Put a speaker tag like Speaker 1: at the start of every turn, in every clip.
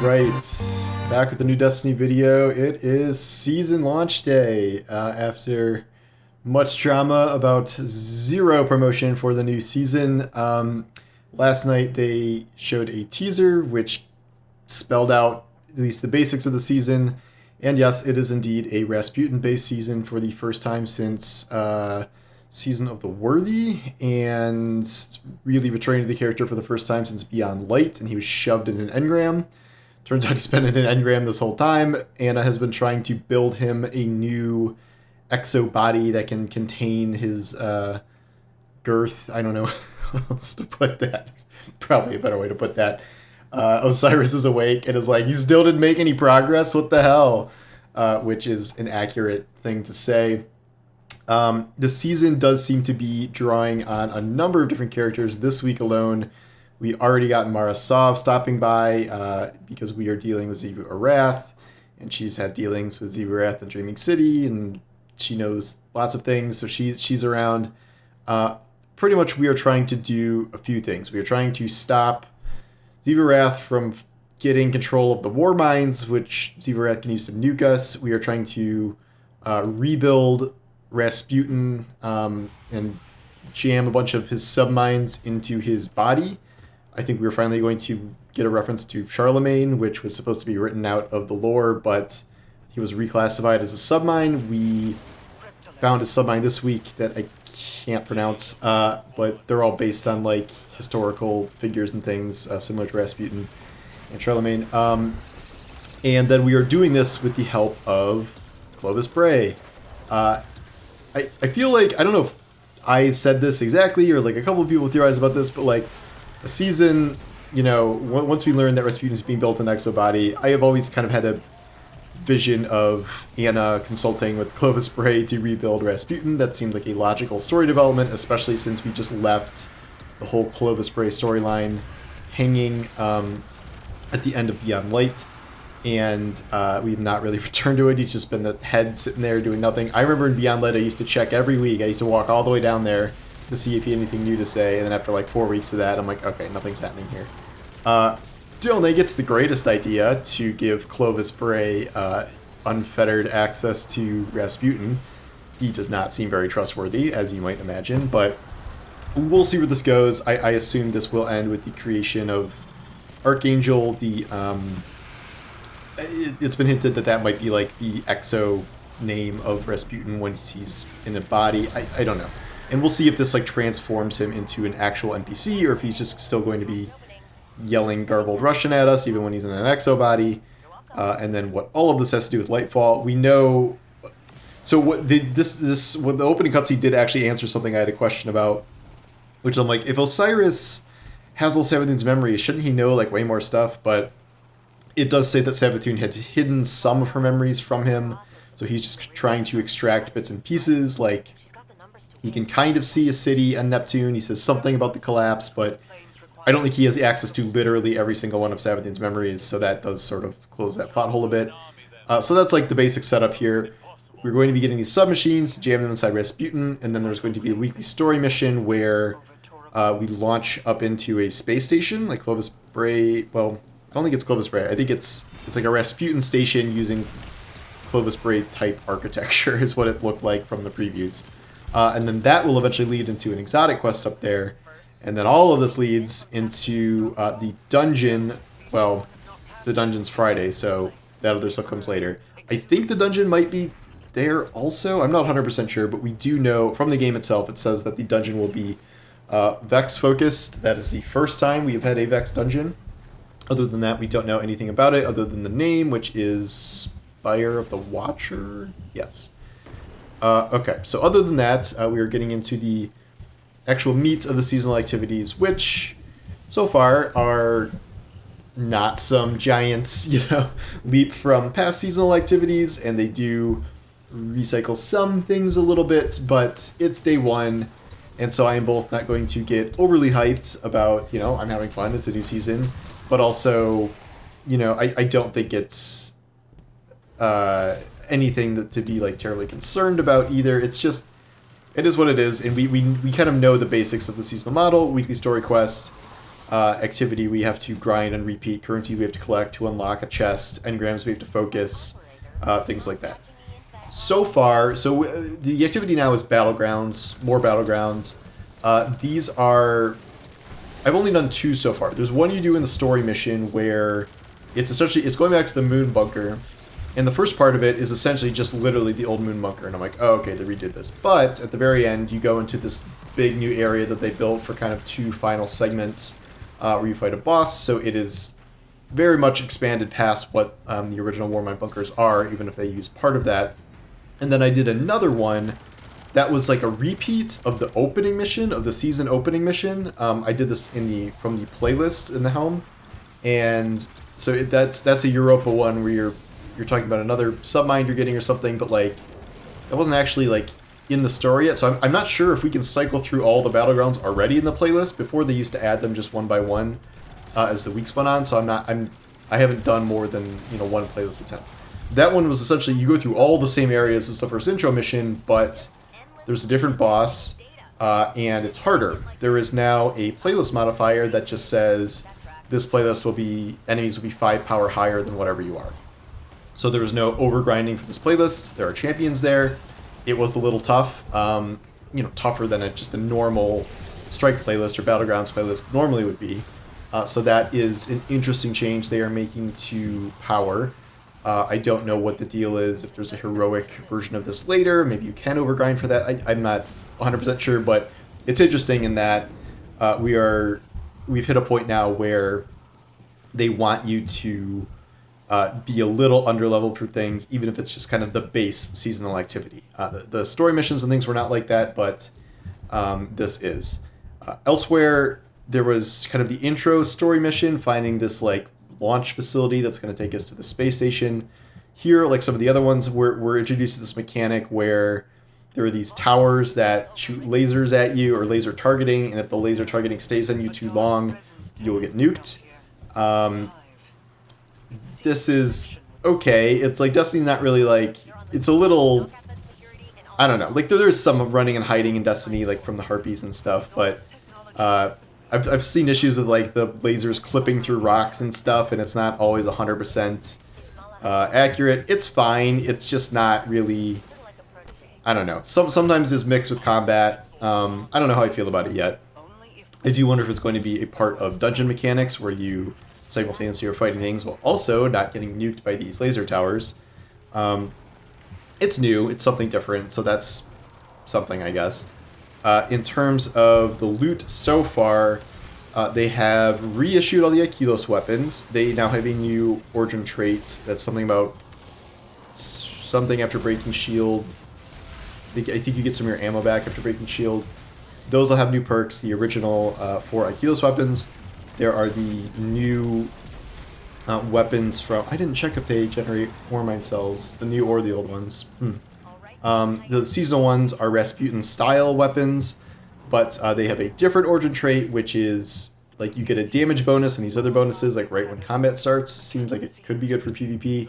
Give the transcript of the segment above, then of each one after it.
Speaker 1: Alright, back with the new Destiny video. It is season launch day. After much drama about zero promotion for the new season, last night they showed a teaser which spelled out at least the basics of the season. And yes, it is indeed a Rasputin-based season for the first time since Season of the Worthy, and really returning to the character for the first time since Beyond Light, and he was shoved in an engram. Turns out he's been in an engram this whole time. Anna has been trying to build him a new exo body that can contain his girth. I don't know how else to put that. Probably a better way to put that. Osiris is awake and is like, you still didn't make any progress? What the hell? Which is an accurate thing to say. The season does seem to be drawing on a number of different characters. This week alone, we already got Mara Sov stopping by because we are dealing with Xivu Arath, and she's had dealings with Xivu Arath in Dreaming City, and she knows lots of things, so she's around. Pretty much we are trying to do a few things. We are trying to stop Xivu Arath from getting control of the war mines, which Xivu Arath can use to nuke us. We are trying to rebuild Rasputin and jam a bunch of his submines into his body. I think we were finally going to get a reference to Charlemagne, which was supposed to be written out of the lore, but he was reclassified as a submine. We found a submine this week that I can't pronounce, but they're all based on like historical figures and things similar to Rasputin and Charlemagne. And then we are doing this with the help of Clovis Bray. I feel like, I don't know if I said this exactly or like a couple of people theorized about this, but like a season, you know, once we learned that Rasputin is being built in Exobody, I have always kind of had a vision of Anna consulting with Clovis Bray to rebuild Rasputin. That seemed like a logical story development, especially since we just left the whole Clovis Bray storyline hanging at the end of Beyond Light. And we've not really returned to it. He's just been the head sitting there doing nothing. I remember in Beyond Light, I used to check every week. I used to walk all the way down there to see if he had anything new to say. And then after like 4 weeks of that, I'm like, okay, nothing's happening here. Don't think it's the greatest idea to give Clovis Bray unfettered access to Rasputin. He does not seem very trustworthy, as you might imagine. But we'll see where this goes. I assume this will end with the creation of Archangel, the... It's been hinted that that might be like the exo name of Rasputin when he's in a body. I don't know. And we'll see if this like transforms him into an actual NPC or if he's just still going to be yelling garbled Russian at us even when he's in an exo body. And then what all of this has to do with Lightfall. We know... So what the opening cutscene did actually answer something I had a question about, which I'm like, if Osiris has all Savathun's memories, shouldn't he know like way more stuff? But it does say that Savathun had hidden some of her memories from him, so he's just trying to extract bits and pieces. Like, he can kind of see a city on Neptune. He says something about the collapse, but I don't think he has access to literally every single one of Savathun's memories, so that does sort of close that plot hole a bit. So that's like the basic setup here. We're going to be getting these submachines, jam them inside Rasputin, and then there's going to be a weekly story mission where we launch up into a space station, like Clovis Bray. Well, I don't think it's Clovis Bray. I think it's like a Rasputin station using Clovis Bray type architecture is what it looked like from the previews. And then that will eventually lead into an exotic quest up there. And then all of this leads into the dungeon. Well, the dungeon's Friday, so that other stuff comes later. I think the dungeon might be there also. I'm not 100% sure, but we do know from the game itself, it says that the dungeon will be Vex focused. That is the first time we have had a Vex dungeon. Other than that, we don't know anything about it, other than the name, which is Spire of the Watcher? Yes. Okay, so other than that, we are getting into the actual meat of the seasonal activities, which so far are not some giant, leap from past seasonal activities, and they do recycle some things a little bit, but it's day one, and so I am both not going to get overly hyped about, I'm having fun, it's a new season, but also, I don't think it's anything to be like terribly concerned about either. It's just, it is what it is, and we kind of know the basics of the seasonal model, weekly story quest, activity we have to grind and repeat, currency we have to collect to unlock a chest, engrams we have to focus, things like that. So far, the activity now is battlegrounds, more battlegrounds. These are, I've only done 2 so far. There's one you do in the story mission where it's going back to the moon bunker, and the first part of it is essentially just literally the old moon bunker, and I'm like, oh, okay, they redid this. But at the very end, you go into this big new area that they built for kind of 2 final segments where you fight a boss, so it is very much expanded past what the original Warmind bunkers are, even if they use part of that. And then I did another one that was like a repeat of the opening mission, of the season opening mission. I did this from the playlist in the helm, and so that's a Europa one where you're talking about another submind you're getting or something, but like it wasn't actually like in the story yet. So I'm not sure if we can cycle through all the battlegrounds already in the playlist. Before they used to add them just one by one as the weeks went on. So I haven't done more than one playlist at a time. That one was essentially you go through all the same areas as the first intro mission, but there's a different boss, and it's harder. There is now a playlist modifier that just says this playlist enemies will be 5 power higher than whatever you are. So there was no overgrinding for this playlist. There are champions there. It was a little tough, tougher than just a normal strike playlist or battlegrounds playlist normally would be. So that is an interesting change they are making to power. I don't know what the deal is, if there's a heroic version of this later. Maybe you can overgrind for that. I'm not 100% sure, but it's interesting in that we've hit a point now where they want you to be a little underleveled for things, even if it's just kind of the base seasonal activity. The story missions and things were not like that, but this is. Elsewhere, there was kind of the intro story mission, finding this like launch facility that's going to take us to the space station. Here, like some of the other ones, we're introduced to this mechanic where there are these towers that shoot lasers at you, or laser targeting, and if the laser targeting stays on you too long, you will get nuked. This is okay. It's like Destiny's not really like, it's a little, I don't know, like there's some running and hiding in Destiny, like from the harpies and stuff, but I've seen issues with like the lasers clipping through rocks and stuff, and it's not always 100% accurate. It's fine. It's just not really, I don't know. Sometimes it's mixed with combat. I don't know how I feel about it yet. I do wonder if it's going to be a part of dungeon mechanics where you simultaneously are fighting things while also not getting nuked by these laser towers. It's new. It's something different, so that's something, I guess. In terms of the loot so far, they have reissued all the Akilos weapons. They now have a new origin trait that's something about something after breaking shield. I think you get some of your ammo back after breaking shield. Those will have new perks. The original 4 Akilos weapons. There are the new weapons from... I didn't check if they generate Warmind cells, the new or the old ones. The seasonal ones are Rasputin-style weapons, but they have a different origin trait, which is like you get a damage bonus and these other bonuses, like right when combat starts. Seems like it could be good for PvP.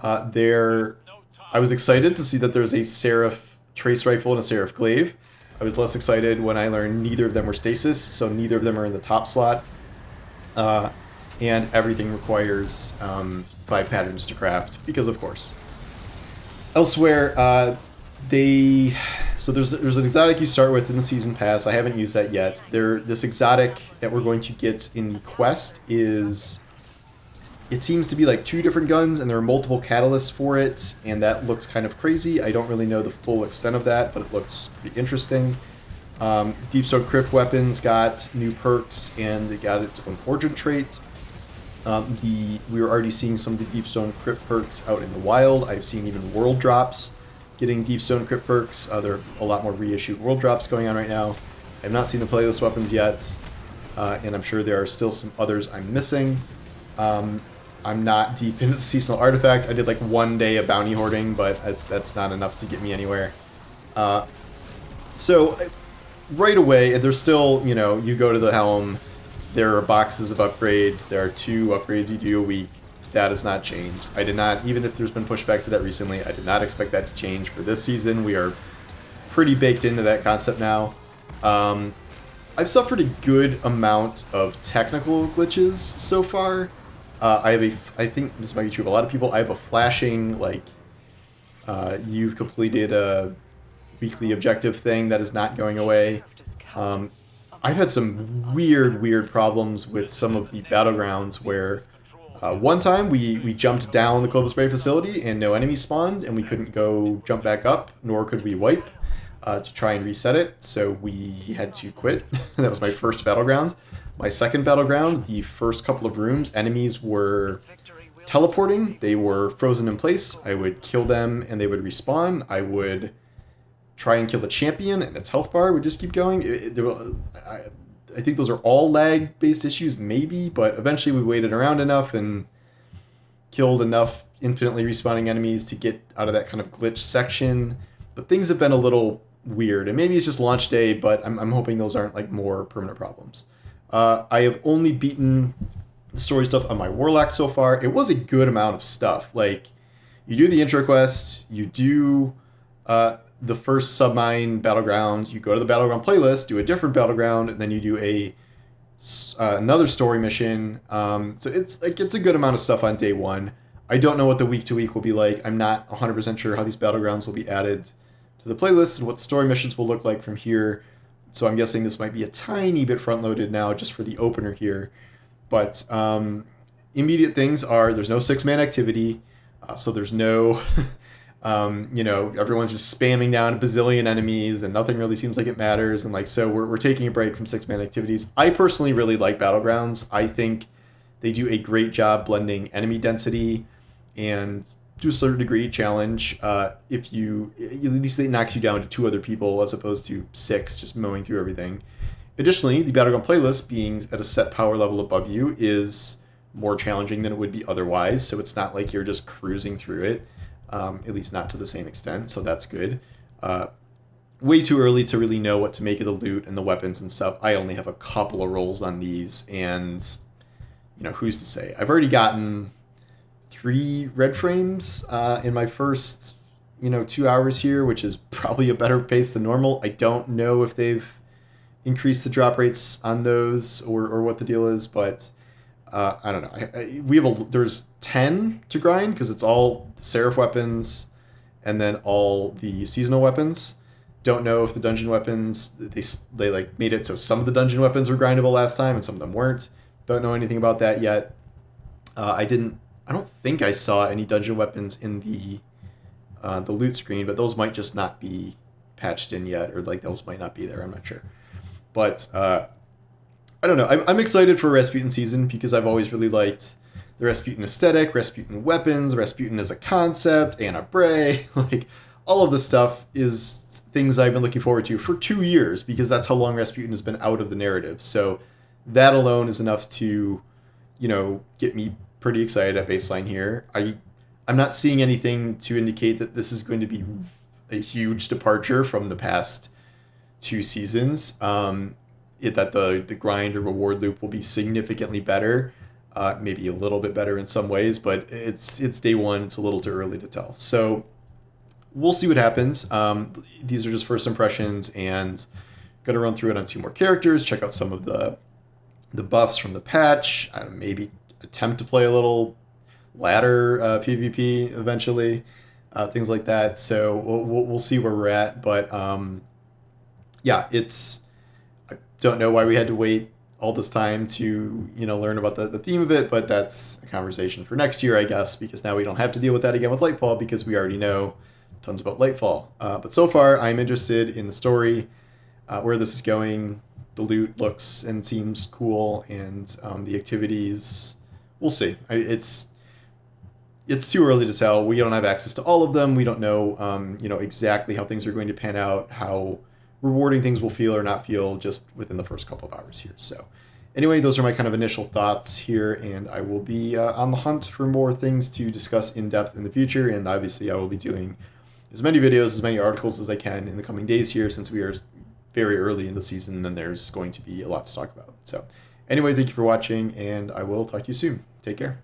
Speaker 1: I was excited to see that there's a Seraph trace rifle and a Seraph glaive. I was less excited when I learned neither of them were stasis, so neither of them are in the top slot. And everything requires 5 patterns to craft, because of course. Elsewhere, there's an exotic you start with in the season pass. I haven't used that yet. This exotic that we're going to get in the quest is, it seems to be like 2 different guns, and there are multiple catalysts for it, and that looks kind of crazy. I don't really know the full extent of that, but it looks pretty interesting. Deepstone Crypt weapons got new perks, and they got its own origin trait. We were already seeing some of the Deepstone Crypt perks out in the wild. I've seen even world drops getting Deepstone Crypt perks. There are a lot more reissued world drops going on right now. I have not seen the playlist weapons yet, and I'm sure there are still some others I'm missing. I'm not deep into the seasonal artifact. I did like 1 day of bounty hoarding, but that's not enough to get me anywhere. So right away, and there's still, you go to the helm, there are boxes of upgrades. There are 2 upgrades you do a week. That has not changed. I did not, even if there's been pushback to that recently, I did not expect that to change for this season. We are pretty baked into that concept now. I've suffered a good amount of technical glitches so far. I think this might be true of a lot of people. I have a flashing, like, you've completed a weekly objective thing that is not going away. Um, I've had some weird problems with some of the battlegrounds where one time we jumped down the Clovis Bay facility and no enemies spawned, and we couldn't go jump back up, nor could we wipe to try and reset it, so we had to quit. That was my first battleground. My second battleground, the first couple of rooms, enemies were teleporting. They were frozen in place. I would kill them and they would respawn. I would try and kill the champion and its health bar would just keep going. I think those are all lag-based issues, maybe, but eventually we waited around enough and killed enough infinitely respawning enemies to get out of that kind of glitch section. But things have been a little weird, and maybe it's just launch day, but I'm hoping those aren't like more permanent problems. I have only beaten the story stuff on my Warlock so far. It was a good amount of stuff. Like, you do the intro quest, you do the first submine battleground, you go to the battleground playlist, do a different battleground, and then you do another story mission. So it's a good amount of stuff on day one. I don't know what the week to week will be like. I'm not 100% sure how these battlegrounds will be added to the playlist and what the story missions will look like from here. So I'm guessing this might be a tiny bit front loaded now just for the opener here. But immediate things are there's no 6-man activity, so there's no everyone's just spamming down a bazillion enemies and nothing really seems like it matters. And like, so we're taking a break from 6-man activities. I personally really like battlegrounds. I think they do a great job blending enemy density and, to a certain degree, challenge. If you, at least it knocks you down to 2 other people as opposed to 6 just mowing through everything. Additionally, the battleground playlist, being at a set power level above you, is more challenging than it would be otherwise. So it's not like you're just cruising through it. At least not to the same extent, so that's good. Way too early to really know what to make of the loot and the weapons and stuff. I only have a couple of rolls on these, and who's to say? I've already gotten 3 red frames in my first 2 hours here, which is probably a better pace than normal. I don't know if they've increased the drop rates on those or what the deal is, but I don't know. There's 10 to grind because it's all the Seraph weapons and then all the seasonal weapons. Don't know if the dungeon weapons, they like made it so some of the dungeon weapons were grindable last time and some of them weren't. Don't know anything about that yet. I don't think I saw any dungeon weapons in the loot screen, but those might just not be patched in yet, or like those might not be there. I'm not sure. But I don't know. I'm excited for Rasputin season because I've always really liked the Rasputin aesthetic, Rasputin weapons, Rasputin as a concept, Anna Bray. Like, all of this stuff is things I've been looking forward to for 2 years because that's how long Rasputin has been out of the narrative. So that alone is enough to, get me pretty excited at baseline here. I'm not seeing anything to indicate that this is going to be a huge departure from the past 2 seasons. That the grind or reward loop will be significantly better, maybe a little bit better in some ways, but it's day one. It's a little too early to tell. So we'll see what happens. These are just first impressions, and gonna run through it on 2 more characters. Check out some of the buffs from the patch. Maybe attempt to play a little ladder PvP eventually, things like that. So we'll see where we're at, but yeah, I don't know why we had to wait all this time to learn about the theme of it, but that's a conversation for next year, I guess, because now we don't have to deal with that again with Lightfall because we already know tons about Lightfall. But so far, I'm interested in the story, where this is going. The loot looks and seems cool, and the activities, we'll see. It's too early to tell. We don't have access to all of them. We don't know, exactly how things are going to pan out, how rewarding things will feel or not feel just within the first couple of hours here. So anyway, those are my kind of initial thoughts here, and I will be on the hunt for more things to discuss in depth in the future, and obviously I will be doing as many videos, as many articles as I can in the coming days here, since we are very early in the season and there's going to be a lot to talk about. So anyway, thank you for watching, and I will talk to you soon. Take care.